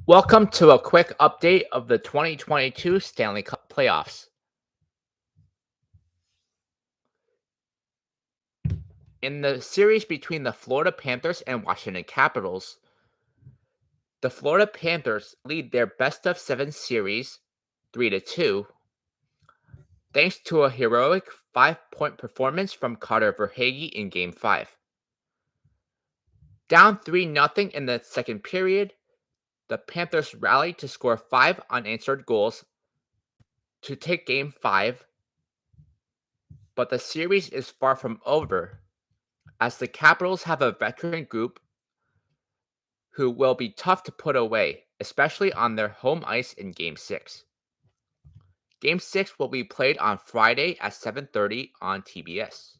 Welcome to a quick update of the 2022 Stanley Cup Playoffs. In the series between the Florida Panthers and Washington Capitals, the Florida Panthers lead their best of 7 series 3-2 thanks to a heroic 5-point performance from Carter Verhaeghe in Game 5. Down 3-0 in the second period, the Panthers rallied to score 5 unanswered goals to take Game 5, but the series is far from over, as the Capitals have a veteran group who will be tough to put away, especially on their home ice in Game 6. Game 6 will be played on Friday at 7:30 on TBS.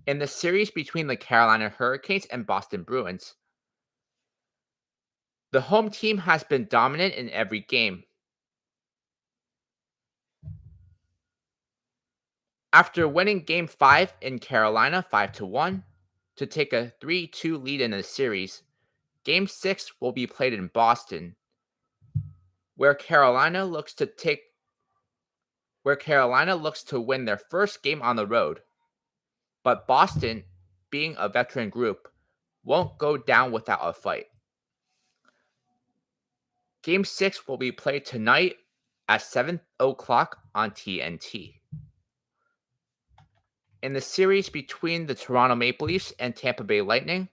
In the series between the Carolina Hurricanes and Boston Bruins, the home team has been dominant in every game. After winning Game 5 in Carolina 5-1 to take a 3-2 lead in the series, Game 6 will be played in Boston, where Carolina looks to win their first game on the road. But Boston, being a veteran group, won't go down without a fight. Game 6 will be played tonight at 7 o'clock on TNT. In the series between the Toronto Maple Leafs and Tampa Bay Lightning,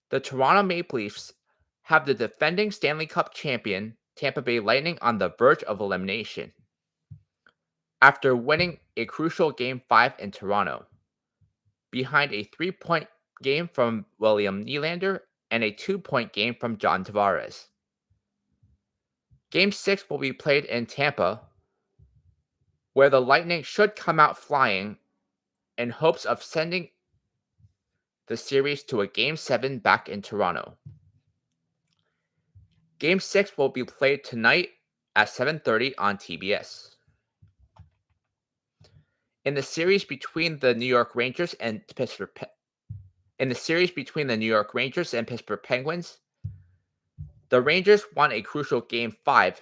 the Toronto Maple Leafs have the defending Stanley Cup champion Tampa Bay Lightning on the verge of elimination after winning a crucial Game 5 in Toronto, behind a 3-point game from William Nylander and a 2-point game from John Tavares. Game 6 will be played in Tampa, where the Lightning should come out flying in hopes of sending the series to a Game 7 back in Toronto. Game 6 will be played tonight at 7:30 on TBS. In the series between the New York Rangers and Pittsburgh Penguins, the Rangers won a crucial Game 5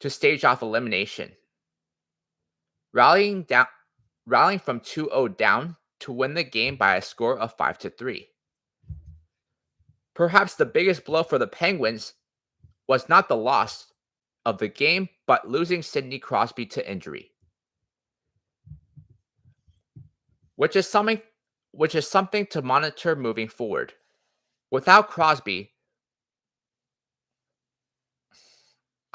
to stage off elimination, rallying from 2-0 down to win the game by a score of 5-3. Perhaps the biggest blow for the Penguins was not the loss of the game, but losing Sidney Crosby to injury, which is something to monitor moving forward. Without Crosby,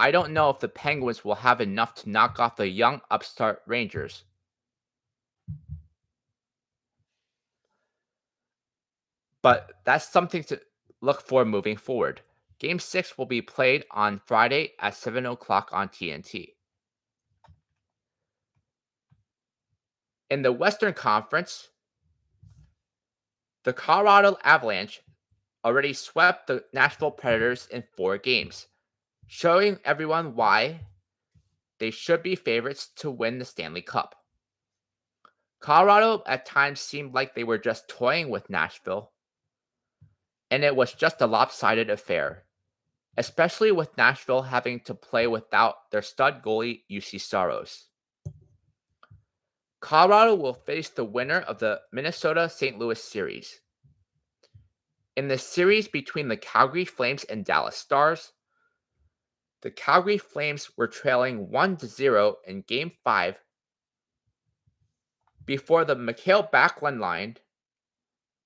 I don't know if the Penguins will have enough to knock off the young upstart Rangers. But that's something to look for moving forward. Game 6 will be played on Friday at 7 o'clock on TNT. In the Western Conference, the Colorado Avalanche already swept the Nashville Predators in 4 games, showing everyone why they should be favorites to win the Stanley Cup. Colorado at times seemed like they were just toying with Nashville, and it was just a lopsided affair, especially with Nashville having to play without their stud goalie UC Saros. Colorado will face the winner of the Minnesota-St. Louis series. In the series between the Calgary Flames and Dallas Stars, the Calgary Flames were trailing 1-0 in Game 5 before the Mikhail Backlund line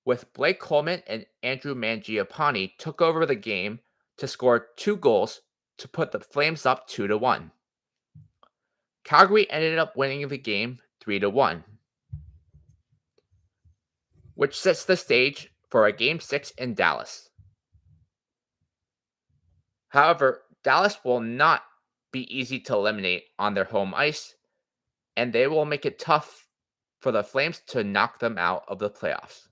with Blake Coleman and Andrew Mangiapane took over the game to score 2 goals to put the Flames up 2-1. Calgary ended up winning the game 3-1, which sets the stage for a Game 6 in Dallas. However, Dallas will not be easy to eliminate on their home ice, and they will make it tough for the Flames to knock them out of the playoffs.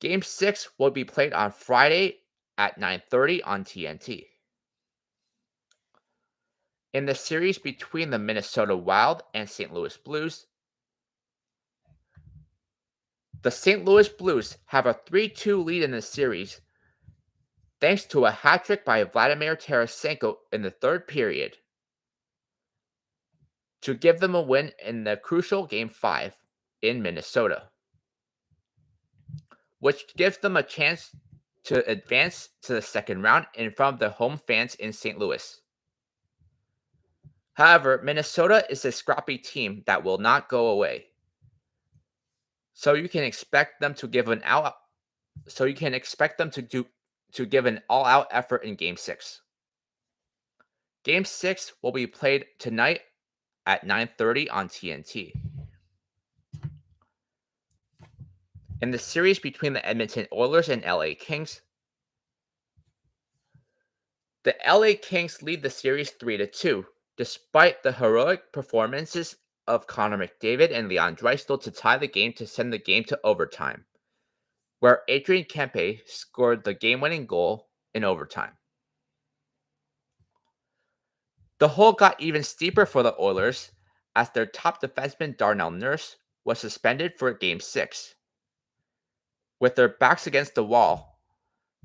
Game 6 will be played on Friday at 9:30 on TNT. In the series between the Minnesota Wild and St. Louis Blues, the St. Louis Blues have a 3-2 lead in the series thanks to a hat trick by Vladimir Tarasenko in the third period, to give them a win in the crucial Game 5 in Minnesota, which gives them a chance to advance to the second round in front of the home fans in St. Louis. However, Minnesota is a scrappy team that will not go away. So you can expect them to give an all-out effort in Game 6. Game 6 will be played tonight at 9:30 on TNT. In the series between the Edmonton Oilers and LA Kings, the LA Kings lead the series 3-2, despite the heroic performances of Connor McDavid and Leon Draisaitl to tie the game to send the game to overtime, where Adrian Kempe scored the game-winning goal in overtime. The hole got even steeper for the Oilers as their top defenseman Darnell Nurse was suspended for Game 6. With their backs against the wall,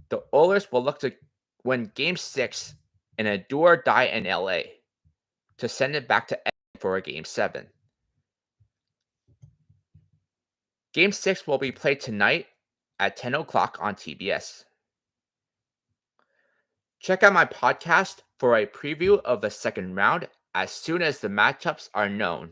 the Oilers will look to win Game 6 in a do-or-die in LA to send it back to Edmonton for a Game 7. Game 6 will be played tonight at 10 o'clock on TBS. Check out my podcast for a preview of the second round as soon as the matchups are known.